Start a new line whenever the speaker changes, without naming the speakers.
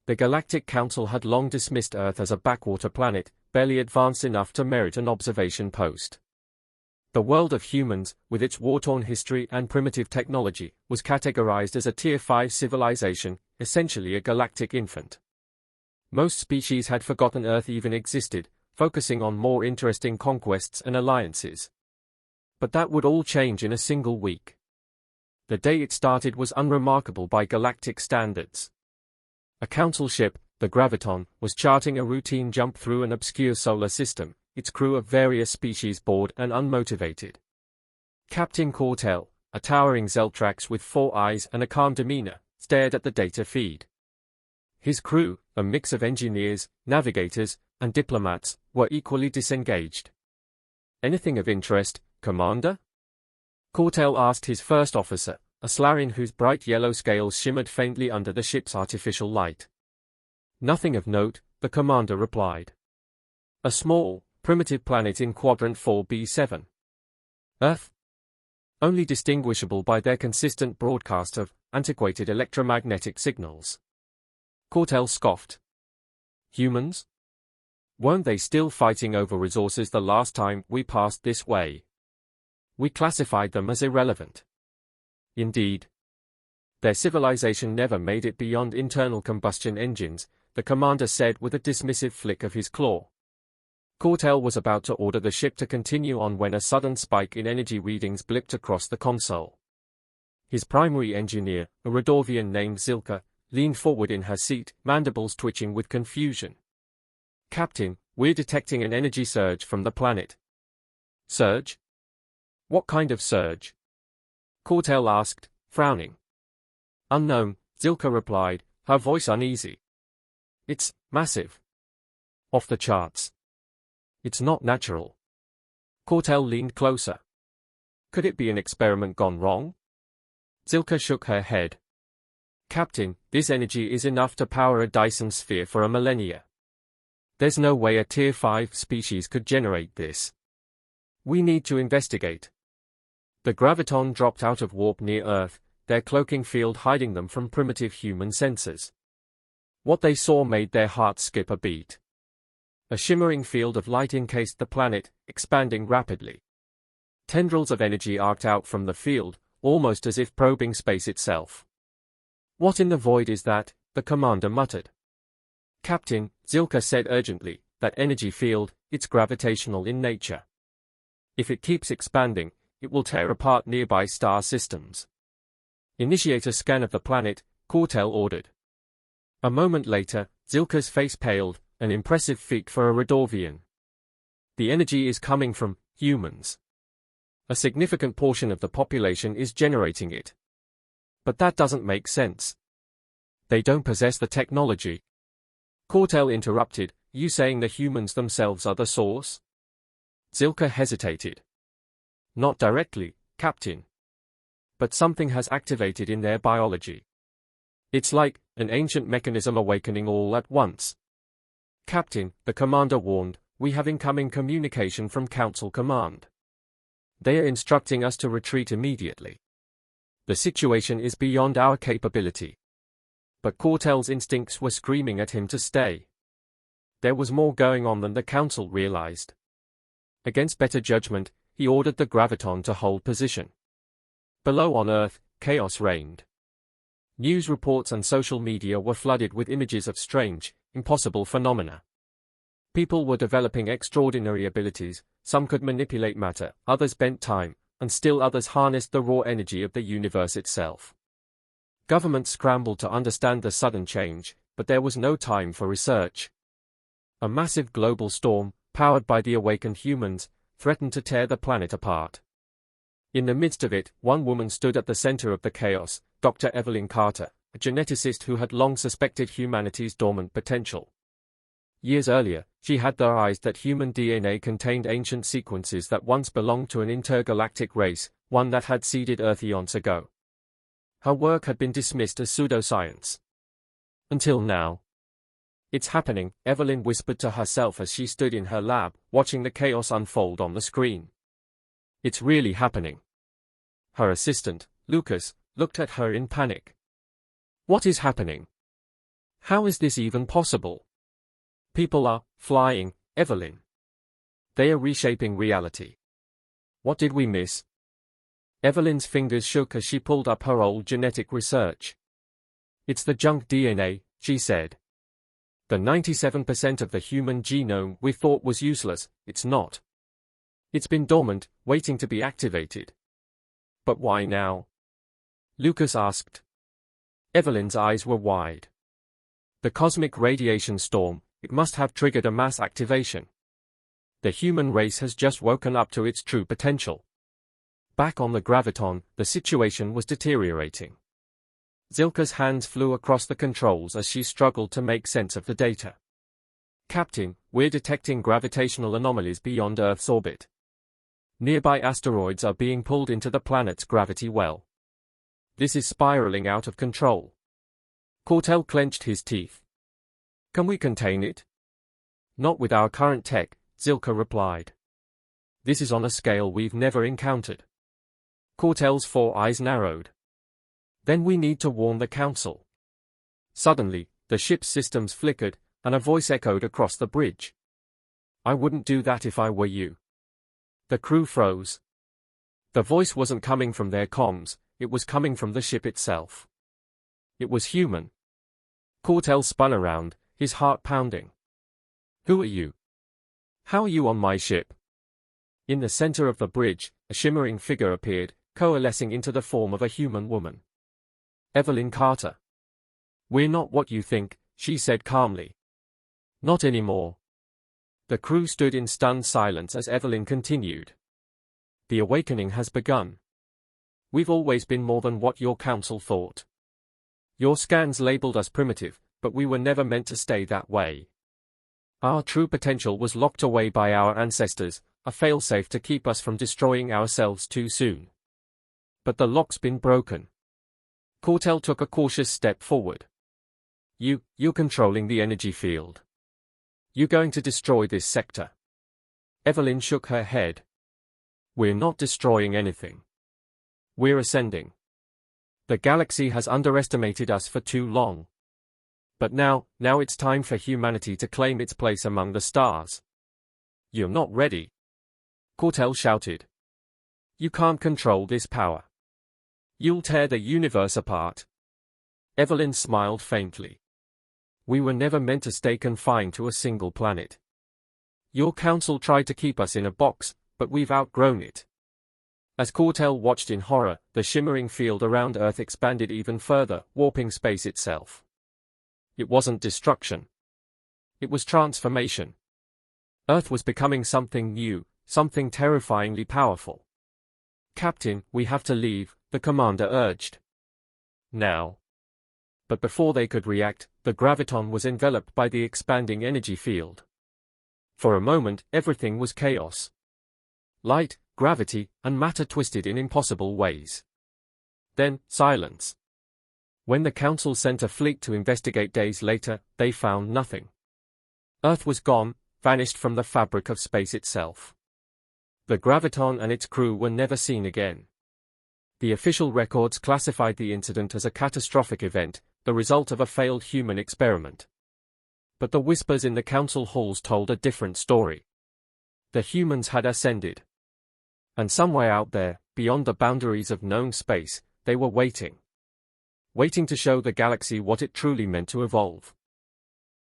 The Galactic Council had long dismissed Earth as a backwater planet, barely advanced enough to merit an observation post. The world of humans, with its war-torn history and primitive technology, was categorized as a Tier 5 civilization, essentially a galactic infant. Most species had forgotten Earth even existed, focusing on more interesting conquests and alliances. But that would all change in a single week. The day it started was unremarkable by galactic standards. A council ship, the Graviton, was charting a routine jump through an obscure solar system, its crew of various species bored and unmotivated. Captain Cortel, a towering Zeltrax with 4 eyes and a calm demeanor, stared at the data feed. His crew, a mix of engineers, navigators, and diplomats, were equally disengaged. "Anything of interest, Commander?" Cortel asked his first officer, a Slarian whose bright yellow scales shimmered faintly under the ship's artificial light. "Nothing of note," the commander replied. "A small, primitive planet in Quadrant 4b7. Earth? Only distinguishable by their consistent broadcast of antiquated electromagnetic signals." Cortel scoffed. "Humans? Weren't they still fighting over resources the last time we passed this way? We classified them as irrelevant." "Indeed. Their civilization never made it beyond internal combustion engines," the commander said with a dismissive flick of his claw. Cortel was about to order the ship to continue on when a sudden spike in energy readings blipped across the console. His primary engineer, a Redorvian named Zilka, leaned forward in her seat, mandibles twitching with confusion. "Captain, we're detecting an energy surge from the planet." "Surge? What kind of surge?" Cortel asked, frowning. "Unknown," Zilka replied, her voice uneasy. "It's massive. Off the charts. It's not natural." Cortel leaned closer. "Could it be an experiment gone wrong?" Zilka shook her head. "Captain, this energy is enough to power a Dyson sphere for a millennia. There's no way a Tier 5 species could generate this. We need to investigate." The Graviton dropped out of warp near Earth, their cloaking field hiding them from primitive human sensors. What they saw made their hearts skip a beat. A shimmering field of light encased the planet, expanding rapidly. Tendrils of energy arced out from the field, almost as if probing space itself. "What in the void is that?" the commander muttered. "Captain," Zilka said urgently, "that energy field, it's gravitational in nature. If it keeps expanding, it will tear apart nearby star systems." "Initiate a scan of the planet," Cortel ordered. A moment later, Zilka's face paled, an impressive feat for a Redorvian. "The energy is coming from humans. A significant portion of the population is generating it. But that doesn't make sense. They don't possess the technology." Cortel interrupted, "You saying the humans themselves are the source?" Zilka hesitated. "Not directly, Captain. But something has activated in their biology. It's like an ancient mechanism awakening all at once." "Captain," the commander warned, "we have incoming communication from Council Command. They are instructing us to retreat immediately. The situation is beyond our capability." But Cortel's instincts were screaming at him to stay. There was more going on than the Council realized. Against better judgment, he ordered the Graviton to hold position. Below on Earth, chaos reigned. News reports and social media were flooded with images of strange, impossible phenomena. People were developing extraordinary abilities, some could manipulate matter, others bent time, and still others harnessed the raw energy of the universe itself. Governments scrambled to understand the sudden change, but there was no time for research. A massive global storm, powered by the awakened humans, threatened to tear the planet apart. In the midst of it, one woman stood at the center of the chaos, Dr. Evelyn Carter, a geneticist who had long suspected humanity's dormant potential. Years earlier, she had theorized that human DNA contained ancient sequences that once belonged to an intergalactic race, one that had seeded Earth eons ago. Her work had been dismissed as pseudoscience. Until now. "It's happening," Evelyn whispered to herself as she stood in her lab, watching the chaos unfold on the screen. "It's really happening." Her assistant, Lucas, looked at her in panic. "What is happening?" How is this even possible? People are flying, Evelyn. They are reshaping reality. What did we miss? Evelyn's fingers shook as she pulled up her old genetic research. It's the junk DNA, she said. The 97% of the human genome we thought was useless, it's not. It's been dormant, waiting to be activated. But why now? Lucas asked. Evelyn's eyes were wide. The cosmic radiation storm, it must have triggered a mass activation. The human race has just woken up to its true potential. Back on the graviton, the situation was deteriorating. Zilka's hands flew across the controls as she struggled to make sense of the data. Captain, we're detecting gravitational anomalies beyond Earth's orbit. Nearby asteroids are being pulled into the planet's gravity well. This is spiraling out of control. Cortel clenched his teeth. Can we contain it? Not with our current tech, Zilka replied. This is on a scale we've never encountered. Cortel's 4 eyes narrowed. Then we need to warn the Council. Suddenly, the ship's systems flickered, and a voice echoed across the bridge. I wouldn't do that if I were you. The crew froze. The voice wasn't coming from their comms, it was coming from the ship itself. It was human. Cortel spun around, his heart pounding. Who are you? How are you on my ship? In the center of the bridge, a shimmering figure appeared, coalescing into the form of a human woman. Evelyn Carter. We're not what you think, she said calmly. Not anymore. The crew stood in stunned silence as Evelyn continued. The awakening has begun. We've always been more than what your council thought. Your scans labeled us primitive, but we were never meant to stay that way. Our true potential was locked away by our ancestors, a failsafe to keep us from destroying ourselves too soon. But the lock's been broken. Cortel took a cautious step forward. You're controlling the energy field. You're going to destroy this sector. Evelyn shook her head. We're not destroying anything. We're ascending. The galaxy has underestimated us for too long. But now it's time for humanity to claim its place among the stars. You're not ready. Cortel shouted. You can't control this power. You'll tear the universe apart. Evelyn smiled faintly. We were never meant to stay confined to a single planet. Your council tried to keep us in a box, but we've outgrown it. As Cortel watched in horror, the shimmering field around Earth expanded even further, warping space itself. It wasn't destruction. It was transformation. Earth was becoming something new, something terrifyingly powerful. Captain, we have to leave, the commander urged. Now. But before they could react, the graviton was enveloped by the expanding energy field. For a moment, everything was chaos. Light, gravity, and matter twisted in impossible ways. Then, silence. When the Council sent a fleet to investigate days later, they found nothing. Earth was gone, vanished from the fabric of space itself. The graviton and its crew were never seen again. The official records classified the incident as a catastrophic event, the result of a failed human experiment. But the whispers in the council halls told a different story. The humans had ascended. And somewhere out there, beyond the boundaries of known space, they were waiting. Waiting to show the galaxy what it truly meant to evolve.